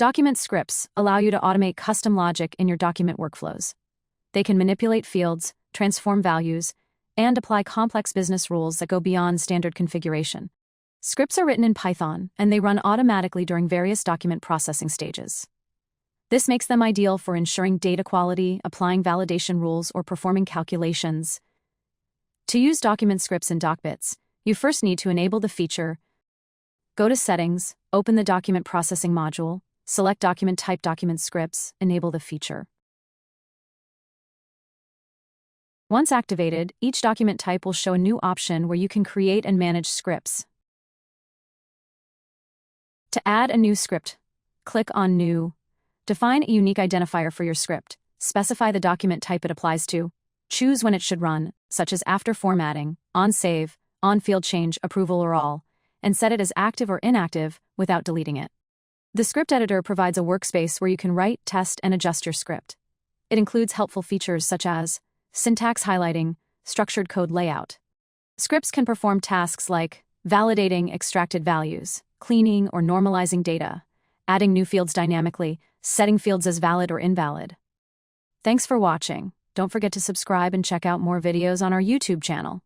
Document scripts allow you to automate custom logic in your document workflows. They can manipulate fields, transform values, and apply complex business rules that go beyond standard configuration. Scripts are written in Python, and they run automatically during various document processing stages. This makes them ideal for ensuring data quality, applying validation rules, or performing calculations. To use document scripts in DocBits, you first need to enable the feature. Go to Settings, open the Document Processing module, select Document Type Document Scripts, enable the feature. Once activated, each document type will show a new option where you can create and manage scripts. To add a new script, click on New. Define a unique identifier for your script. Specify the document type it applies to. Choose when it should run, such as after formatting, on save, on field change, approval, or all, and set it as active or inactive without deleting it. The script editor provides a workspace where you can write, test, and adjust your script. It includes helpful features such as syntax highlighting, structured code layout. Scripts can perform tasks like validating extracted values, cleaning or normalizing data, adding new fields dynamically, setting fields as valid or invalid. Thanks for watching. Don't forget to subscribe and check out more videos on our YouTube channel.